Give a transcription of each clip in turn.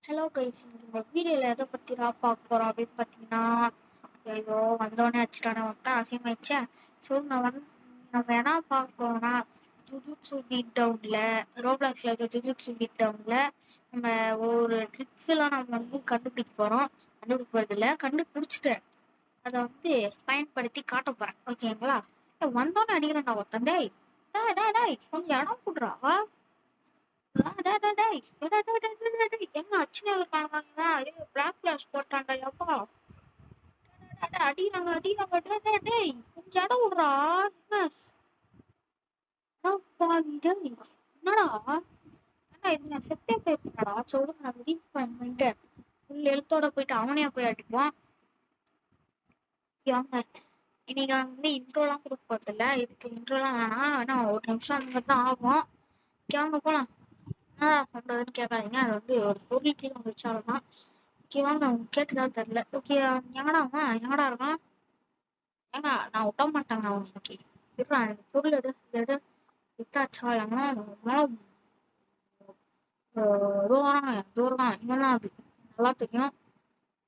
Hello guys, இந்த வீடியோல எதை பத்தி பார்க்க போறோம் அப்படின்னு பார்த்தீங்கன்னா, ஐயோ வந்தோடனே அடிச்சிட்டானே வந்தா அசிங்கமாயிடுச்சே. ஸோ நம்ம என்ன பார்க்க போறோம்னா, ஜுஜுட்சு பீட் டவுன்ல ரோப்ளாக்ஸ்ல இருக்க ஜுஜுட்சு பீட் டவுன்ல நம்ம ஒரு ட்ரிக்ஸ் எல்லாம் நம்ம கண்டுபிடிக்க போறோம். கண்டுபிடிக்க போறது இல்லை, கண்டுபிடிச்சிட்டேன். அதை பயன்படுத்தி காட்ட போறேன். ஓகேங்களா? வந்தோடனே அடிக்கிறேன்டா ஒருத்தன். டேய் டேய் டேய் டேய் கொஞ்சம் இடம் போடுறா. என்ன அச்சுனே இருக்காங்க? பிளாக் கிளாஸ் போட்டான்டா எப்பா. அடினாங்க டேய் கொஞ்சம் இடம் விடுறா. என்னடா இது? நான் செத்தே போயிருக்கேன்டா. சொல்லுங்க, நான் ரீச் பண்ணிட்டு ஃபுல் எழுத்தோட போயிட்டு அவனையா போய் அடிப்பான். இன்னைக்கு இன்ட்ரோலாம் கொடுக்க போறதில்ல. இதுக்கு இன்ட்ரோலாம் வேணாம். ஆனா ஒரு நிமிஷம் அந்த மாதிரி தான் ஆகும். வாங்க போலாம். சொல்றதுன்னு கேட்காதீங்க. அது ஒரு பொருள் கீழே வச்சாலும் ஓகே வாங்க. அவங்க கேட்டுதான் தெரியல. ஓகே எங்கடா அவன்? எங்கடா இருக்கான்? ஏங்க நான் விட மாட்டாங்க அவனுக்கு. இருடா, எனக்கு பொருள் எடு வித்தாச்சா எங்கன்னா தூரம் தூரம் இவன் தான். அது நல்லா தெரியும்.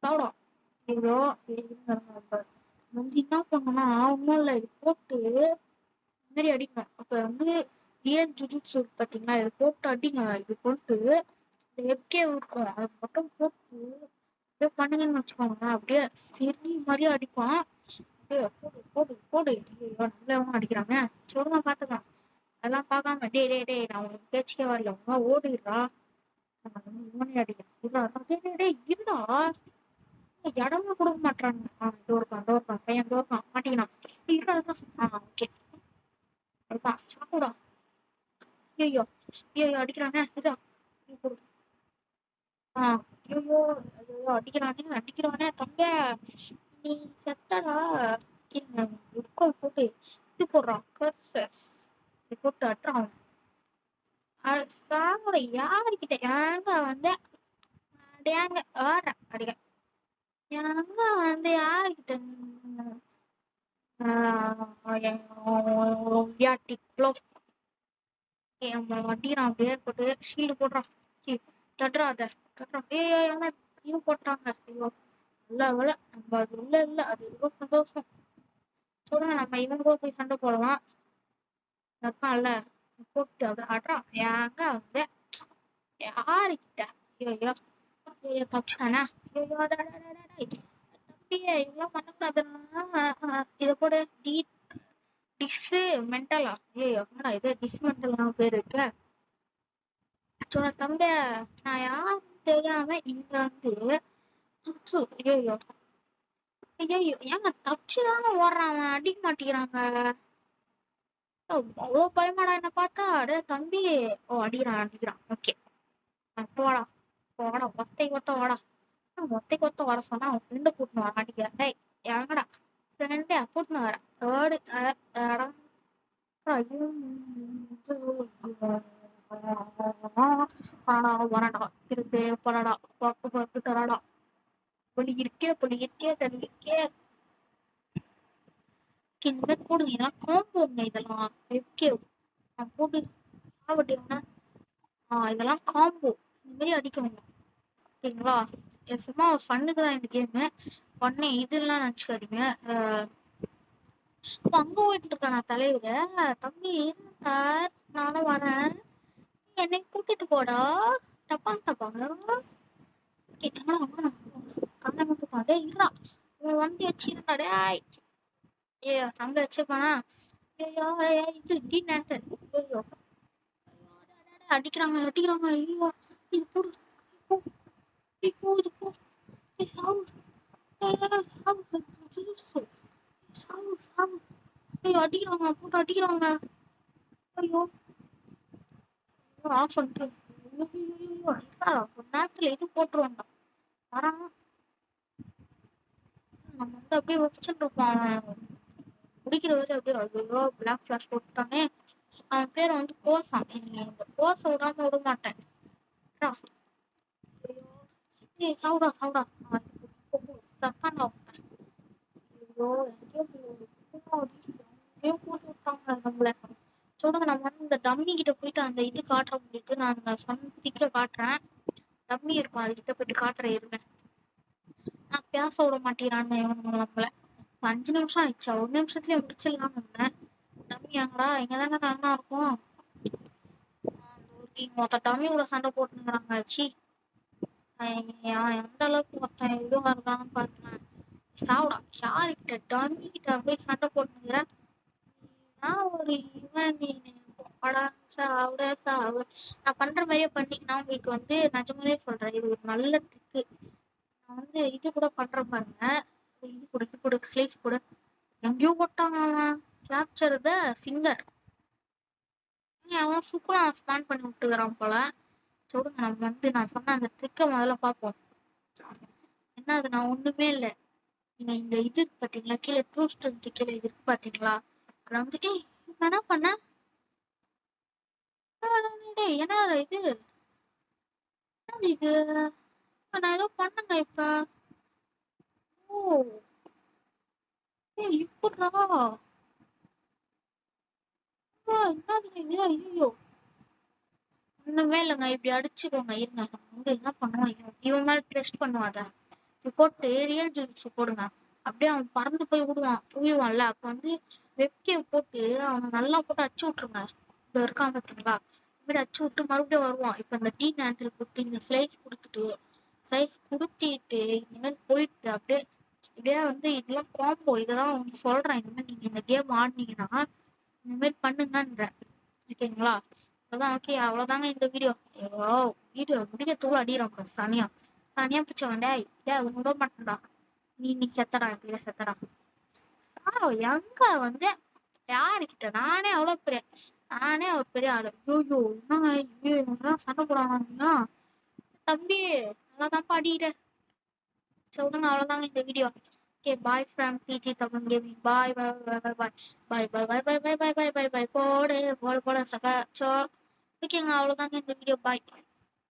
சாப்பிடும். ஐயோ முந்தி என்ன பண்ணணும்னா ஒன்றும் இல்லை, இது போட்டு இந்த மாதிரி அடிக்கணும். அப்ப ரியல் ஜுஜுட்சு பார்த்தீங்கன்னா இது போட்டு அடிங்க. இது போட்டு இந்த எப்கே இருக்கும், அது மட்டும் போட்டு அப்படியே பண்ணுங்கன்னு வச்சுக்கோங்க. அப்படியே சிறி மாதிரியே அடிப்பான். அப்படியே போடு போடு போடு. ஐயோ நம்மள அடிக்கிறாங்க. சொல்லுங்க பாத்துக்கலாம். அதெல்லாம் பார்க்காம டே நான் உனக்கு பேச்சுக்கே வரல. உங்க ஓடிடுறா. இவனே அடிக்கிறேன். இருடா, இடமா கொடுக்க மாட்டாங்க. டோர்கான் பையன் டோர்கான் மாட்டிக்கினான். ஓகே சாப்பிடா. ஐயோ ஐயோ அடிக்கிறானே. இதா ஐயோ ஐயோ அடிக்கிறானே தங்க. நீ செத்தடா. புக்கை போட்டு இது போடுறான். கர்சஸ் இது போட்டு அட்டுறான். சாப்பிட யாருக்கிட்ட ஏங்க அடையாங்க ஆடுறேன் அடிக்க. யாருக்கிட்ட வண்டிறான். அப்படியே போட்டு ஷீல்டு போடுறான். தட்டுறான். இவன் போட்டாங்க. ஐயோ நல்ல வேலை நம்ம அது உள்ள இல்ல. அது ஏதோ சந்தோஷம். சொல்லுங்க, நம்ம இவன் கூட போய் சண்டை போடலாம். இருக்கான்ல போட்டு அப்படி ஆடுறான். ஏங்க யாருக்கிட்ட? ஐயோ ஐயோ தப்பிச்சானா? ஐயோ தம்பியே இதெல்லாம் பண்ணக்கூடாதுன்னா இதை கூட டிஸ்ஸு மென்டலா. ஐயோ என்னடா இது டிஸ்மென்டல்னா பேர் இருக்கு. சொன்ன தம்பி, நான் யாரும் தெரியாம இங்க ஐயோ ஐயோ ஏங்க தப்பிச்சுதாங்க ஓடுறான். அடிக்க மாட்டேங்கிறாங்க. அவ்வளவு பயமாடா என்ன பார்த்தா. அடே தம்பி. ஓ அடிக்கிறான். ஓகே போடா போடா ஒத்தை கொத்த வர சொன்னா அவன் ஃப்ரெண்டு கூட்டின்னு வர மாட்டேங்கிறான். டேய் எங்கடா ஃப்ரெண்டே கூட்டின்னு வர ஏடு வரடா திருப்பி போடா பப்பு தரடா. பொலி இருக்கே தண்ணி இருக்கே. இந்த மாதிரி போடுங்க. இதெல்லாம் காம்போங்க. இதெல்லாம் எப்கே போட்டு சாவட்டிங்கன்னா இதெல்லாம் காம்போ. இந்த மாதிரி அடிக்கணும். ஓகேங்களா? சும்மா ஒரு ஃபன்னுக்கு தான் இந்த கேமு. பண்ணு இதெல்லாம் நினைச்சுக்காதீங்க. அங்க போயிட்டு இருக்கானா தலைவர்? தம்பி சார் நானும் வரேன். என்னை கூட்டிட்டு போடா. டப்பாங்க கண்ணை மட்டும் பாடே இருடா. உன் வண்டி வச்சிருக்காடே. ஏ அங்க வச்சிருப்பானா? ஐயோ இது டீநேட்டர். ஐயோ அடிக்கிறாங்க. ஐயோ இது போடு சாவு சாவு. ஐயோ அடிக்கிறாங்க போட்டு அடிக்கிறாங்க. ஐயோ ஆஃப் பண்ணிட்டு ஒரு நேரத்துல இது போட்டுருவான்டா. வரான். நம்ம அப்படியே வச்சுட்டு இருப்போம். முடிக்கிற வரை அப்படியே ஐயோ பிளாக் ஃபிளாஷ் போட்டுட்டானே. அவன் பேரை கோசான். இந்த கோசை விடாம விட மாட்டேன். ஐயோ சாவுடா சத்தாண்டா. ஐயோ எங்கேயோ போட்டு விட்டாங்க நம்மள. சொல்லுங்க, நம்ம இந்த டம்மி கிட்ட போயிட்டு அந்த இது காட்டுறவங்களுக்கு நான் சொன்ன காட்டுறேன். டம்மி இருக்கும், அதுகிட்ட போயிட்டு காட்டுறேன் இருங்க. நான் பேச விட மாட்டேங்கிறான்னு இவனுங்க நம்மள. 5 நிமிஷம் ஆயிடுச்சா? 1 நிமிஷத்துலயே முடிச்சிடலாம் இருந்தேன். டம்மியாங்களா? இங்கதானே நல்லா இருக்கும். மொத்த டம்மி கூட சண்டை போட்டுங்கிறாங்க. சி, எந்த அளவுக்கு ஒருத்தன் இதுவா இருக்கான்னு பாருங்க. சாவுடா, யாருக்கிட்ட? டம்மி கிட்ட போய் சண்டை போட்டுங்கிற. நான் ஒரு இவன் நீனு. போடா, சாவுடா சாவு. நான் பண்ற மாதிரியே பண்ணீங்கன்னா உங்களுக்கு வந்து நிஜமாலே சொல்றேன், இது ஒரு நல்ல ட்ரிக்கு. நான் வந்து இது கூட பண்றேன் பாருங்க. இது கூட ஸ்லைஸ் கூட எங்கேயோ போட்டாங்க அவன். Capture the finger. அவன் சூப்பரா ஸ்பேன் பண்ணி விட்டுக்கிறான் போல. சொல்லுங்க, நம்ம வந்து நான் சொன்ன அந்த ட்ரிக்கை முதல்ல பார்ப்போம். என்ன அது? நான் ஒண்ணுமே இல்லை. நீங்க இந்த இது பாத்தீங்களா, கீழே ட்ரூ ஸ்ட்ரென்த் கீழே இது இருக்கு பாத்தீங்களா? அதுல வந்துட்டு நான் என்ன பண்ணேன்? டேய், என்ன இது? என்னது இது? நான் ஏதோ பண்ணுங்க இப்ப. ஓ, ஏய் இப்படிடா. என்னது இது? ஐயோ, ஒண்ணுமே இல்லைங்க. இப்படி அடிச்சுக்கோங்க. இருங்க, நம்ம வந்து என்ன பண்ணுவோம், இவன் மேல ட்ரெஸ்ட் பண்ணுவாத. இப்படி போட்டு ரியல் ஜூஸ் போடுங்க. அப்படியே அவன் பறந்து போய் விழுவான்ல, அப்ப வந்து வெப்கேம் போட்டு அவனை நல்லா போட்டு அடிச்சு விட்டுருங்க. இந்த இருக்கான் பாத்தீங்களா, இப்படி அடிச்சு விட்டு மறுபடியும் வருவான். இப்ப இந்த டீ ஹேண்டில் கொடுத்து இந்த ஸ்லைஸ் குடுத்திட்டு இந்த மாதிரி போயிட்டு அப்படியே இப்படியே வந்து இதெல்லாம் காம்போ. இதெல்லாம் வந்து சொல்றேன், இந்த மாதிரி நீங்க இந்த கேம் ஆடினீங்கன்னா இந்த மாதிரி பண்ணுங்கன்றேன். ஓகேங்களா? அதான் ஓகே, அவ்வளவுதாங்க இந்த வீடியோ. ஐயோ, வீடியோ முடிக்க தூள் அடிக்கிறோம் சனியா. சனியா பிடிச்சவன். டேய் டேய், உங்க விட மாட்டேன்டா. நீ செத்தடா, இப்படியே செத்தடா. எங்க வந்து யாருக்கிட்ட? நானே ஒரு பெரிய ஆளு. ஐயோ, என்னங்க ஐயோ, இவங்கெல்லாம் சண்டை போடுறாங்க. தம்பி, நல்லா தான் பாடிக்கிற. சொல்லுங்க, அவ்வளவுதாங்க இந்த video. Okay, bye from PG Tamil gaming. Bye bye bye bye bye bye bye bye bye bye bye bye bye bye. போடு போடு போடு சகா சோ. ஓகேங்க, அவ்வளவுதாங்க இந்த வீடியோ. பாய்.